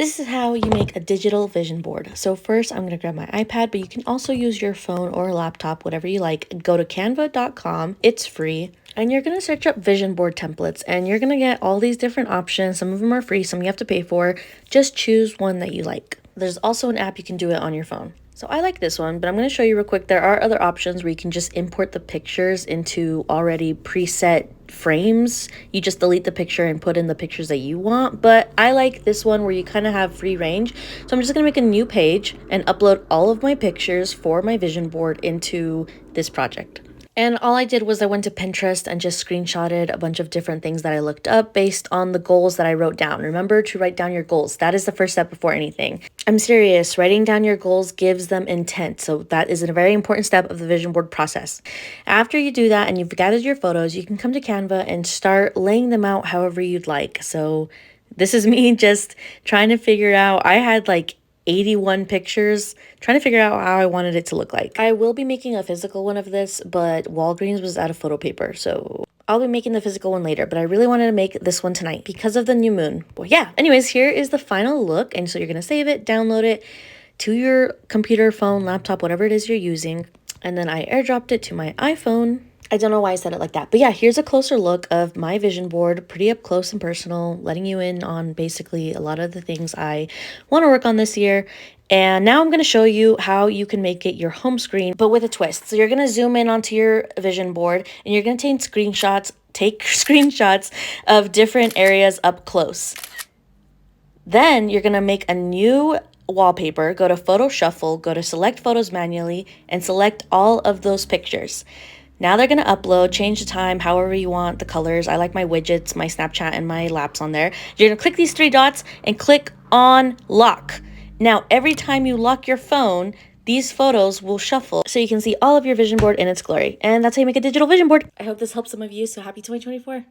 This is how you make a digital vision board. So first I'm going to grab my iPad, but you can also use your phone or laptop, whatever you like. Go to canva.com. It's free. And you're going to search up vision board templates and you're going to get all these different options. Some of them are free, some you have to pay for. Just choose one that you like. There's also an app you can do it on your phone. So I like this one, but I'm going to show you real quick. There are other options where you can just import the pictures into already preset frames. You just delete the picture and put in the pictures that you want. But I like this one where you kind of have free range. So I'm just going to make a new page and upload all of my pictures for my vision board into this project. And all I did was I went to Pinterest and just screenshotted a bunch of different things that I looked up based on the goals that I wrote down. Remember to write down your goals. That is the first step before anything. I'm serious. Writing down your goals gives them intent. So that is a very important step of the vision board process. After you do that and you've gathered your photos, you can come to Canva and start laying them out however you'd like. So this is me just trying to figure out. I had like 81 pictures, trying to figure out how I wanted it to look like. I will be making a physical one of this, but Walgreens was out of photo paper, so I'll be making the physical one later, but I really wanted to make this one tonight because of the new moon. Well, yeah, anyways, here is the final look, and so you're going to save it, download it to your computer, phone, laptop, whatever it is you're using, and then I airdropped it to my iPhone. I don't know why I said it like that, but yeah, here's a closer look of my vision board, pretty up close and personal, letting you in on basically a lot of the things I want to work on this year. And now I'm going to show you how you can make it your home screen, but with a twist. So you're going to zoom in onto your vision board and you're going to take screenshots of different areas up close. Then you're going to make a new wallpaper, go to Photo Shuffle, go to Select Photos Manually, and select all of those pictures. Now they're going to upload, change the time, however you want, the colors. I like my widgets, my Snapchat, and my laps on there. You're going to click these three dots and click on lock. Now, every time you lock your phone, these photos will shuffle so you can see all of your vision board in its glory. And that's how you make a digital vision board. I hope this helps some of you, so happy 2024.